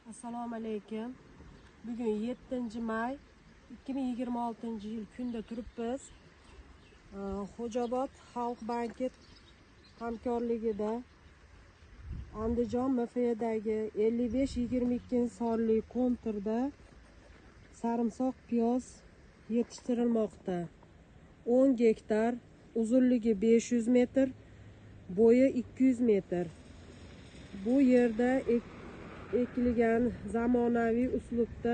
Assalomu alaykum. Bugun 7-may 2026-yil kunda turibmiz. Xo'jaobod Xalq banki hamkorligida Andijon MFdagi 55-22 sonli konturda sarimsoq piyoz yetishtirilmoqda. 10 gektar, uzunligi 500 metr, bo'yi 200 metr. Bu yerda ekilgan zamonaviy uslubda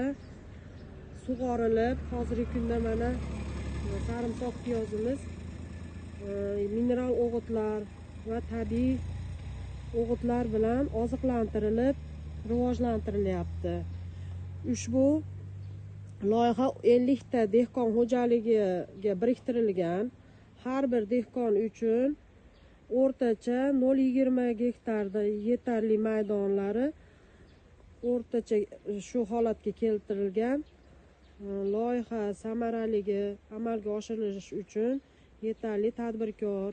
sug'orilib, hozirgi kunda mana sarimsoq piyozimiz mineral o'g'itlar va tabiiy o'g'itlar bilan oziqlantirilib, rivojlantirilyapti. Ushbu loyiha 50 ta dehqon xo'jaligiga biriktirilgan. Har bir dehqon uchun o'rtacha 0,20 gektarda yetarli maydonlari o'rtacha shu holatga keltirilgan. Loyiha samaraligi amalga oshirilishi uchun yetarli tadbirkor,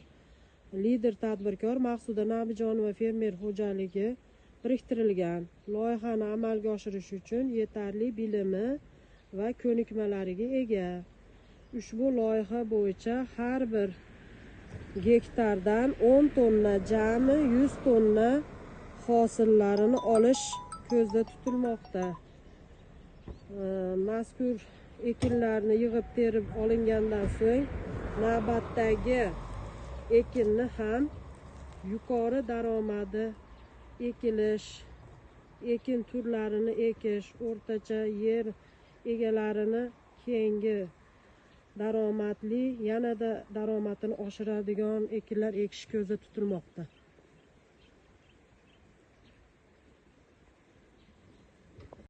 lider tadbirkor Maqsuda Nabijonova fermer xo'jaligi biriktirilgan. Loyihani amalga oshirish uchun yetarli bilimi va ko'nikmalariga ega. Ushbu loyiha bo'yicha har bir gektardan 10 tonna, jami 100 tonna hosillarini olish ko'zda tutilmoqda. Mazkur ekinlarni yig'ib terib olingandan so'ng navbatdagi ekinni ham yuqori daromadi ekilish, ekin turlarini ekish, o'rtacha yer egalarini keyingi daromadli, yanada daromadini oshiradigan ekinlar ekish ko'zda tutilmoqda.